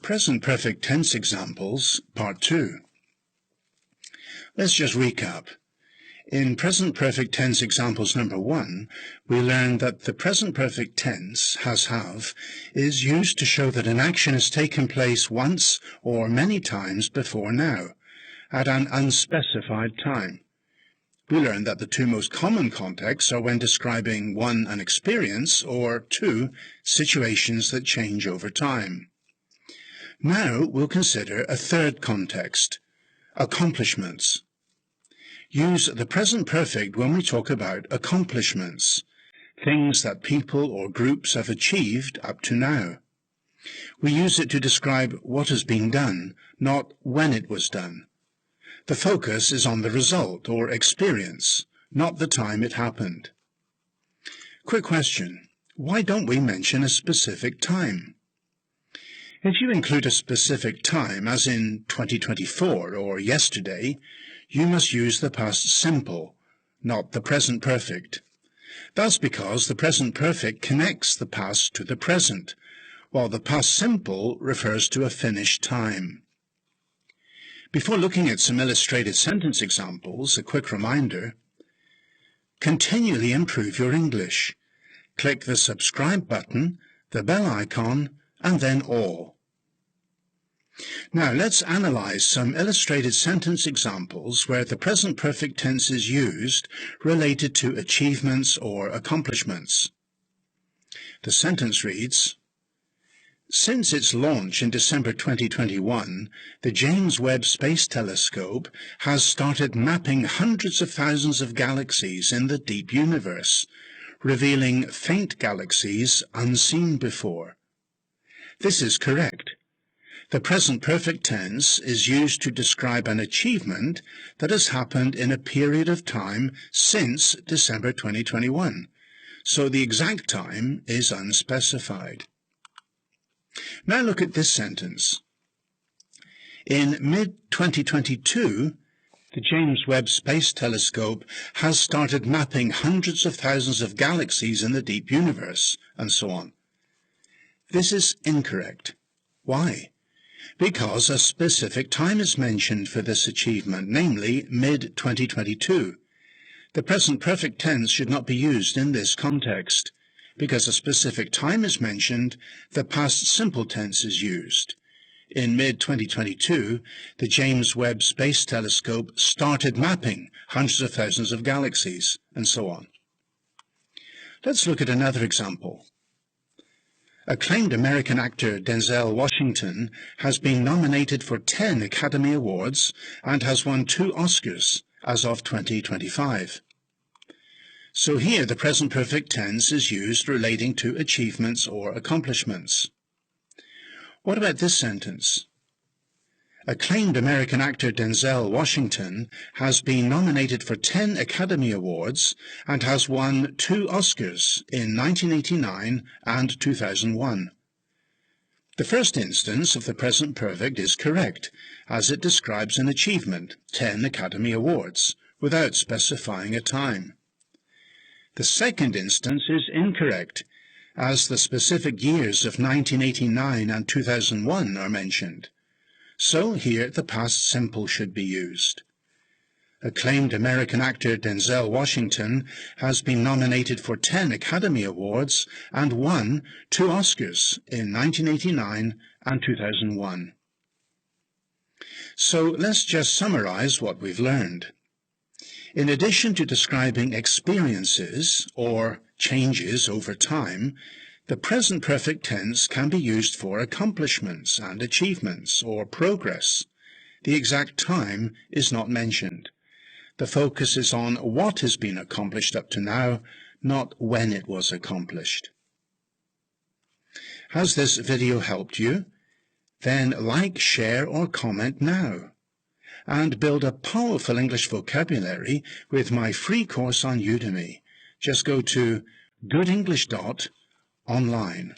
Present perfect tense examples, part 2. Let's just recap. In present perfect tense examples number 1, we learned that the present perfect tense, has-have, is used to show that an action has taken place once or many times before now, at an unspecified time. We learned that the two most common contexts are when describing 1, an experience, or 2, situations that change over time. Now we'll consider a third context, accomplishments. Use the present perfect when we talk about accomplishments, things that people or groups have achieved up to now. We use it to describe what has been done, not when it was done. The focus is on the result or experience, not the time it happened. Quick question: why don't we mention a specific time? If you include a specific time, as in 2024 or yesterday, you must use the past simple, not the present perfect. That's because the present perfect connects the past to the present, while the past simple refers to a finished time. Before looking at some illustrated sentence examples, a quick reminder: continually improve your English. Click the subscribe button, the bell icon, and then all. Now let's analyze some illustrated sentence examples where the present perfect tense is used related to achievements or accomplishments. The sentence reads, since its launch in December 2021, the James Webb Space Telescope has started mapping hundreds of thousands of galaxies in the deep universe, revealing faint galaxies unseen before. This is correct. The present perfect tense is used to describe an achievement that has happened in a period of time since December 2021, so the exact time is unspecified. Now look at this sentence. In mid-2022, the James Webb Space Telescope has started mapping hundreds of thousands of galaxies in the deep universe, and so on. This is incorrect. Why? Because a specific time is mentioned for this achievement, namely mid-2022. The present perfect tense should not be used in this context. Because a specific time is mentioned, the past simple tense is used. In mid-2022, the James Webb Space Telescope started mapping hundreds of thousands of galaxies, and so on. Let's look at another example. Acclaimed American actor Denzel Washington has been nominated for 10 Academy Awards and has won 2 Oscars as of 2025. So here the present perfect tense is used relating to achievements or accomplishments. What about this sentence? Acclaimed American actor Denzel Washington has been nominated for 10 Academy Awards and has won 2 Oscars in 1989 and 2001. The first instance of the present perfect is correct, as it describes an achievement, 10 Academy Awards, without specifying a time. The second instance is incorrect, as the specific years of 1989 and 2001 are mentioned. So here the past simple should be used. Acclaimed American actor Denzel Washington has been nominated for 10 Academy Awards and won 2 Oscars in 1989 and 2001. So let's just summarize what we've learned. In addition to describing experiences or changes over time, the present perfect tense can be used for accomplishments and achievements or progress. The exact time is not mentioned. The focus is on what has been accomplished up to now, not when it was accomplished. Has this video helped you? Then like, share or comment now. And build a powerful English vocabulary with my free course on Udemy. Just go to goodenglish.online.